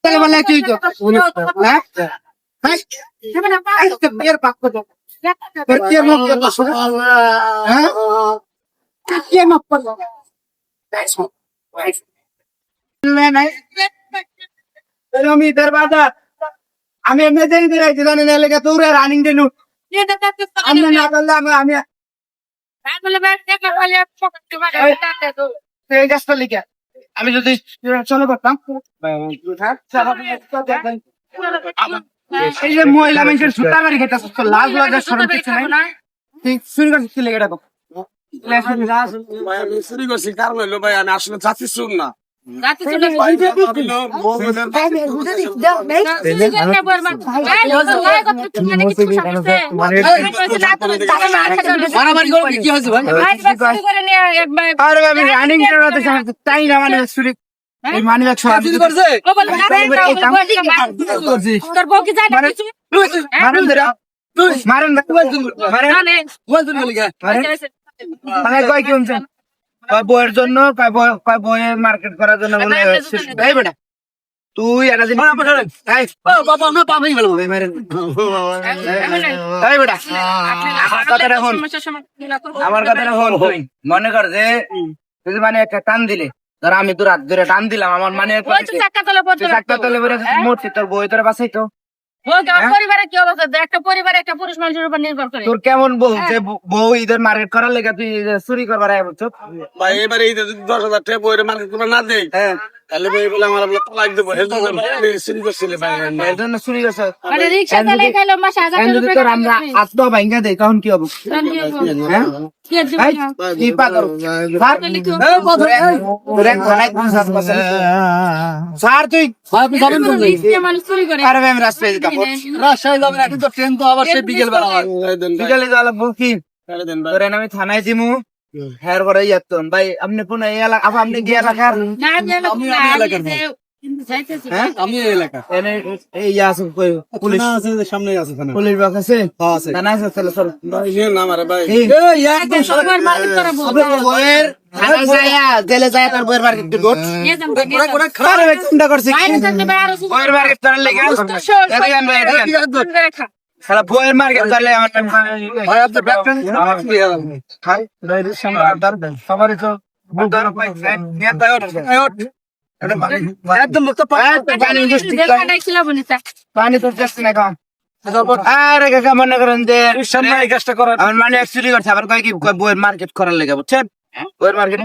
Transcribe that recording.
তাহলে বলে কি তো হ্যাঁ বিয়ের পাক করো কি মুখ হ্যাঁ কি মুখ করো আমি দরবাজা আমি এমনি দেরি দিলাইছি জানেন এলাকা তোর রানিং দিনু আমি না করলে আমি এই গাছটা লিখে আমি যদি চলে করতাম এই যে মহিলা মানুষের সুতা বাড়ি খেতে লাল লাল সরম কিছু নাই চুরি করছি লেগে রাখো চুরি করছি কারণ হইলো ভাই আমি আসলে যাচ্ছি শুন না রানিং তাই না মানে চুরি মানি ব্যাগ মারেন কয় কি শুনছেন বইয়ের জন্য বইয়ের মার্কেট করার জন্য বেটা তুই একটা দিন আমার কথাটা হল মনে কর যে তুই মানে একটা টান দিলে ধর আমি তোর হাত ধরে টান দিলাম আমার মানে মূর্তি তোর বই তোর বাসাই তো পরিবারে কি অবস্থা একটা পরিবার একটা পুরুষ মানুষের উপর নির্ভর করে তোর কেমন বউ যে বউ ঈদের মার্কেট করার লেগে তুই চুরি করবার বুঝছো ভাই এবারে এই 10,000 টাকা বইয়ের মার্কেট করে না দেই তাহলে ভাই বলে আমার তালাক দেবো চুরি করছিলে ভাই এর জন্য চুরি করছে মানে রিকশা চালাই খাইলো মাসে 1000 যদি তোর আমরা আত্ম ভাঙ্গা দেই তখন কি হবে কি পাগল স্যার তুই মানুষ চুরি করে আরে আমি রাস্তায় যেতাম রাজশাহী যাবেন এখন তো ট্রেন তো আবার সেই বিকেল বেলা হয় বিকালে যাওয়া কি ধরেন আমি থানায় দিমু হ্যার করে যাতন ভাই আপনি কোন এলাকা আপনি কি এলাকার আমি এই এলাকা এই আছে কই পুলিশ আছে সামনে আছে থানা পুলিশ বাস আছে আছে থানা আছে চলো চলো ভাই নিয়ে না মারে ভাই একদম সবার মার্কেট করা বইয়ের থানা যায়া জেলে যায় তার বইয়ের মার্কেট গোট খারাপ চিন্তা করছি বইয়ের মার্কেট করার লাগি দেখেন ভাই দেখেন সারা বইয়ের মার্কেট করলে আমার ভাই আপনার ব্যাক পেন খাই ডাইরেক্ট সামনে আদার দেন সবারই তো বুদার পাই নিয়ে তাই ওঠ একদম মুক্ত পানি পানি তো যাচ্ছে না কাম আরে কাকা মনে করেন যে সামনে এই কাজটা করার আমার মানে চুরি করছে আবার কয় কি বইয়ের মার্কেট করার লেগে বুঝছেন বইয়ের মার্কেট